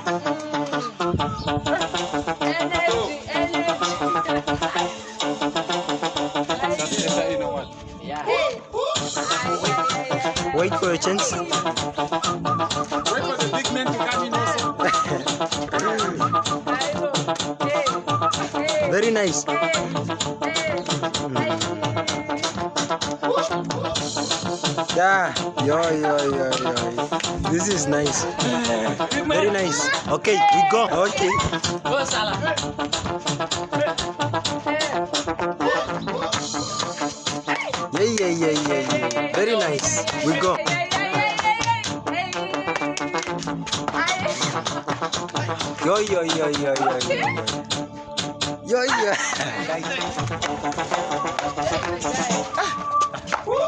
Wait for a chance. Wait for the big man to come in also. Very nice. Yeah, yo. This is nice. Very nice. Okay, we go. Okay. Oh, salah. Yeah. Very nice. We go. Yo. Yo.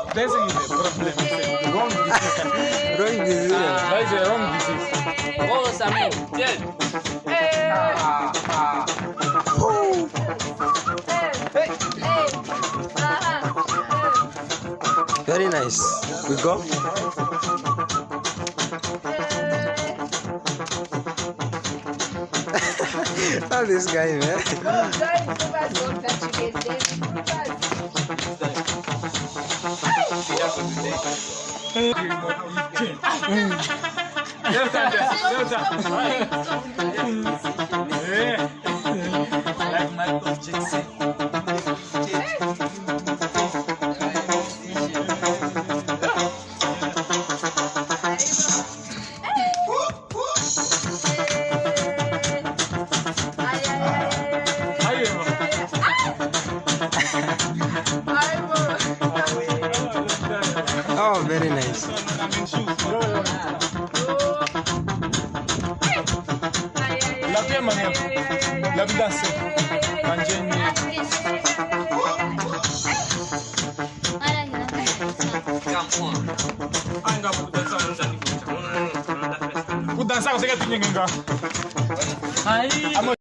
Dancing is a problem. Wrong decision. Wrong decision. That is a wrong decision. Oh, Samuel. Good. Very nice. We go. How this guy, man? Like Michael Jackson. Oh, very nice. La pia mania. La danse. Manjeni. Ku dansa ko sa kapinyang nga. Ay.